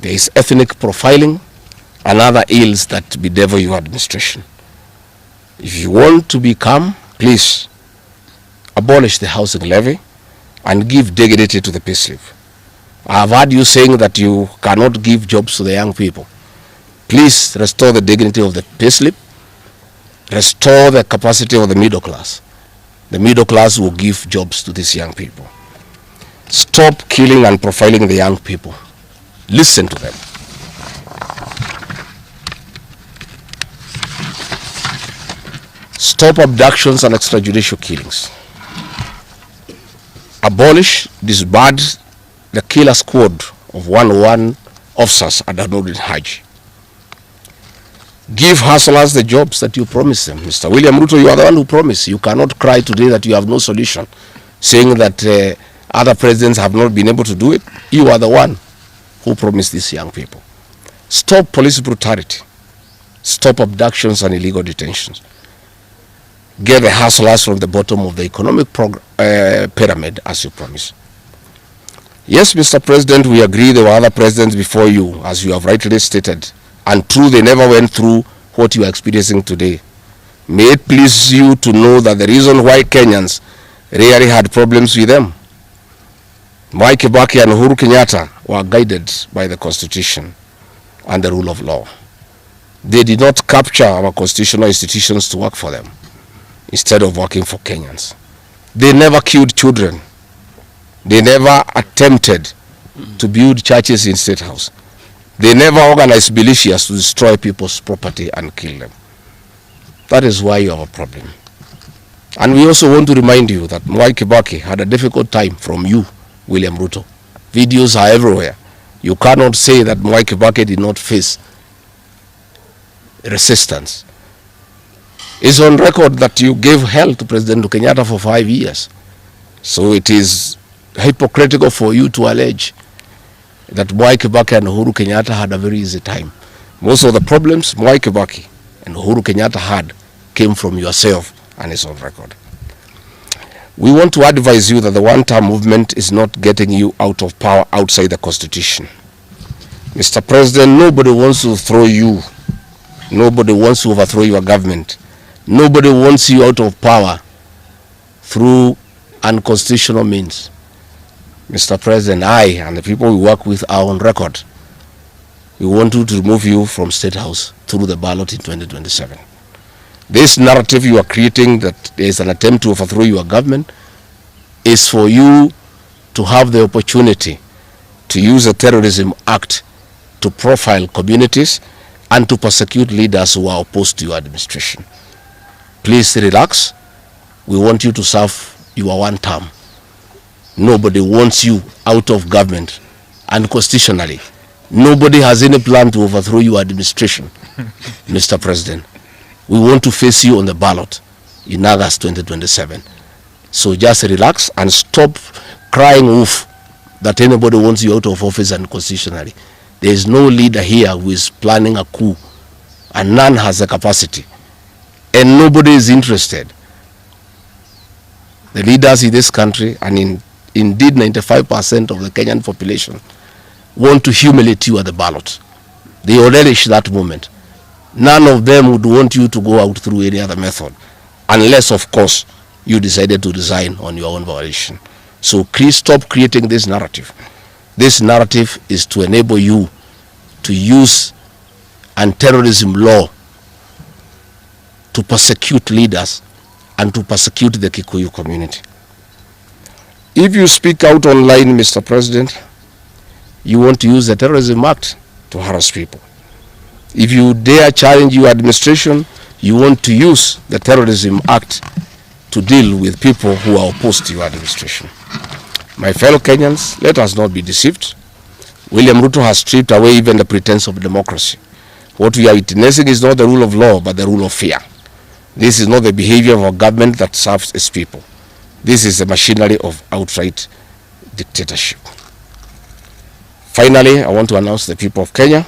There is ethnic profiling and other ills that bedevil your administration. If you want to be calm, please abolish the housing levy and give dignity to the payslip. I have heard you saying that you cannot give jobs to the young people. Please restore the dignity of the payslip, restore the capacity of the middle class. The middle class will give jobs to these young people. Stop killing and profiling the young people. Listen to them. Stop abductions and extrajudicial killings. Abolish, disband the killer squad of 101 officers at Anodin Hajj. Give hustlers the jobs that you promised them. Mr. William Ruto, you are the one who promised. You cannot cry today that you have no solution, saying that other presidents have not been able to do it. You are the one who promised these young people. Stop police brutality. Stop abductions and illegal detentions. Get the hustlers from the bottom of the economic pyramid as you promised. Yes, Mr. President, we agree there were other presidents before you, as you have rightly stated, and true, they never went through what you are experiencing today. May it please you to know that the reason why Kenyans rarely had problems with them, Mwai Kibaki and Uhuru Kenyatta were guided by the Constitution and the rule of law. They did not capture our constitutional institutions to work for them, instead of working for Kenyans. They never killed children. They never attempted to build churches in State House. They never organized militias to destroy people's property and kill them. That is why you have a problem. And we also want to remind you that Mwai Kibaki had a difficult time from you, William Ruto. Videos are everywhere. You cannot say that Mwai Kibaki did not face resistance. It's on record that you gave hell to President Kenyatta for 5 years. So it is hypocritical for you to allege that Mwai Kibaki and Uhuru Kenyatta had a very easy time. Most of the problems Mwai Kibaki and Uhuru Kenyatta had came from yourself, and it's on record. We want to advise you that the one-term movement is not getting you out of power outside the Constitution. Mr. President, nobody wants to throw you. Nobody wants to overthrow your government. Nobody wants you out of power through unconstitutional means. Mr. President, I and the people we work with are on record. We want to remove you from State House through the ballot in 2027. This narrative you are creating that there is an attempt to overthrow your government is for you to have the opportunity to use the Terrorism Act to profile communities and to persecute leaders who are opposed to your administration. Please relax. We want you to serve your one term. Nobody wants you out of government, and constitutionally, nobody has any plan to overthrow your administration, Mr. President. We want to face you on the ballot in August 2027. So just relax and stop crying wolf that anybody wants you out of office unconstitutionally. There is no leader here who is planning a coup, and none has the capacity. And nobody is interested. The leaders in this country, and indeed 95% of the Kenyan population, want to humiliate you at the ballot. They relish that moment. None of them would want you to go out through any other method, unless, of course, you decided to resign on your own volition. So please stop creating this narrative. This narrative is to enable you to use anti-terrorism law to persecute leaders and to persecute the Kikuyu community. If you speak out online, Mr. President, you want to use the Terrorism Act to harass people. If you dare challenge your administration, you want to use the Terrorism Act to deal with people who are opposed to your administration. My fellow Kenyans, let us not be deceived. William Ruto has stripped away even the pretense of democracy. What we are witnessing is not the rule of law, but the rule of fear. This is not the behavior of a government that serves its people. This is the machinery of outright dictatorship. Finally, I want to announce to the people of Kenya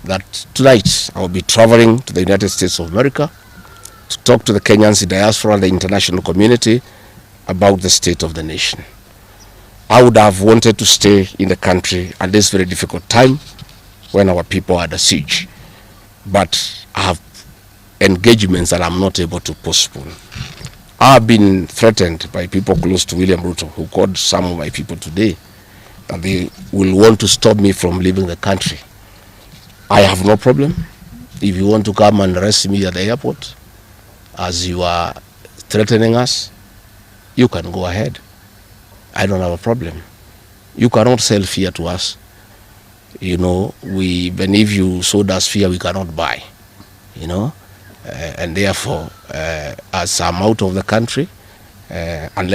that tonight I will be traveling to the United States of America to talk to the Kenyans in diaspora and the international community about the state of the nation. I would have wanted to stay in the country at this very difficult time when our people are under siege. But I have engagements that I'm not able to postpone. I've been threatened by people close to William Ruto, who called some of my people today, and they will want to stop me from leaving the country. I have no problem. If you want to come and arrest me at the airport, as you are threatening us, you can go ahead. I don't have a problem. You cannot sell fear to us. You know, even if you sold us fear, we cannot buy. You know, and therefore, as I'm out of the country, unless